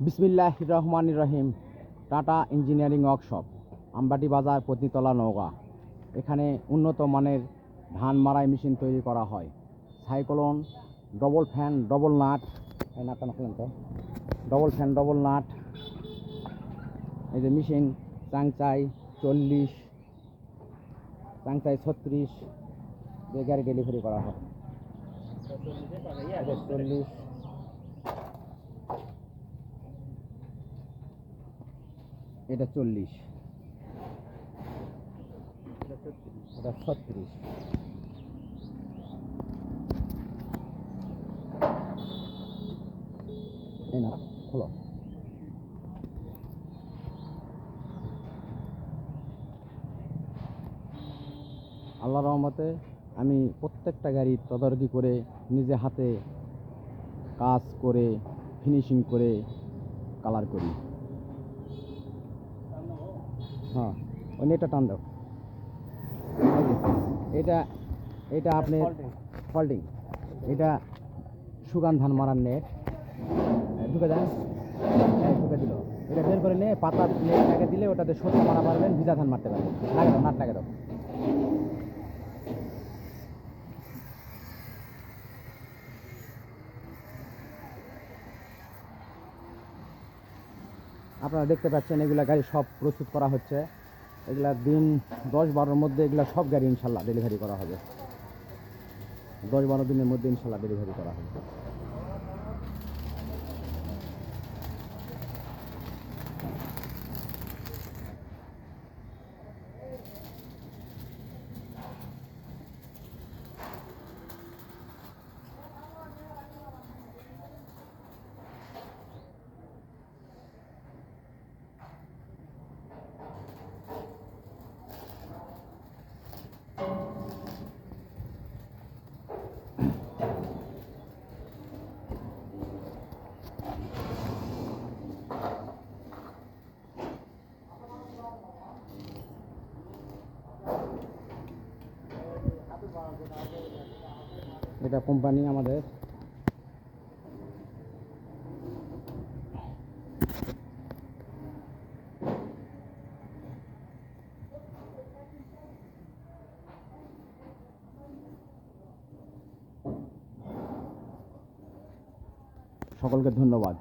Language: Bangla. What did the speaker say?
বিসমিল্লাহির রহমানির রহিম। টাটা ইঞ্জিনিয়ারিং ওয়ার্কশপ, আমবাটি বাজার, পত্নীতলা, নওগাঁ। এখানে উন্নত মানের ধান মাড়াই মেশিন তৈরি করা হয়। Cyclone, double fan, double nut, এই নাটটা নাকলেন তো, ডবল ফ্যান, ডবল নাট। এই যে মেশিন চাংচাই 40, চাংচাই 36 গাড়ি ডেলিভারি করা হয়। 40, এটা 40, এটা 36। এই না খোলো। আল্লাহর রহমতে আমি প্রত্যেকটা গাড়ি তদারকি করে নিজে হাতে কাজ করে ফিনিশিং করে কালার করি। হ্যাঁ, ওই নেটটা টান দাও। এটা এটা আপনি ফল্টিং, এটা সুগান ধান মারার নেট। ঢুকে দেন, ঢুকে দিল। এটা বের করে নিয়ে পাতা নেট লাগিয়ে দিলে ওটাতে সরষে মারা পারবেন, ভিজা ধান মারতে পারবেন। লাগে দাও, নাট লাগে দাও। আপনারা দেখতে পাচ্ছেন এগুলা গাড়ি সব প্রস্তুত করা হচ্ছে। এগুলা দিন 10-12-র মধ্যে এগুলা সব গাড়ি ইনশাল্লাহ ডেলিভারি করা হবে। 10-12 দিনের মধ্যে ইনশাল্লাহ ডেলিভারি করা হবে। এটা কোম্পানি আমাদের। সকলকে ধন্যবাদ।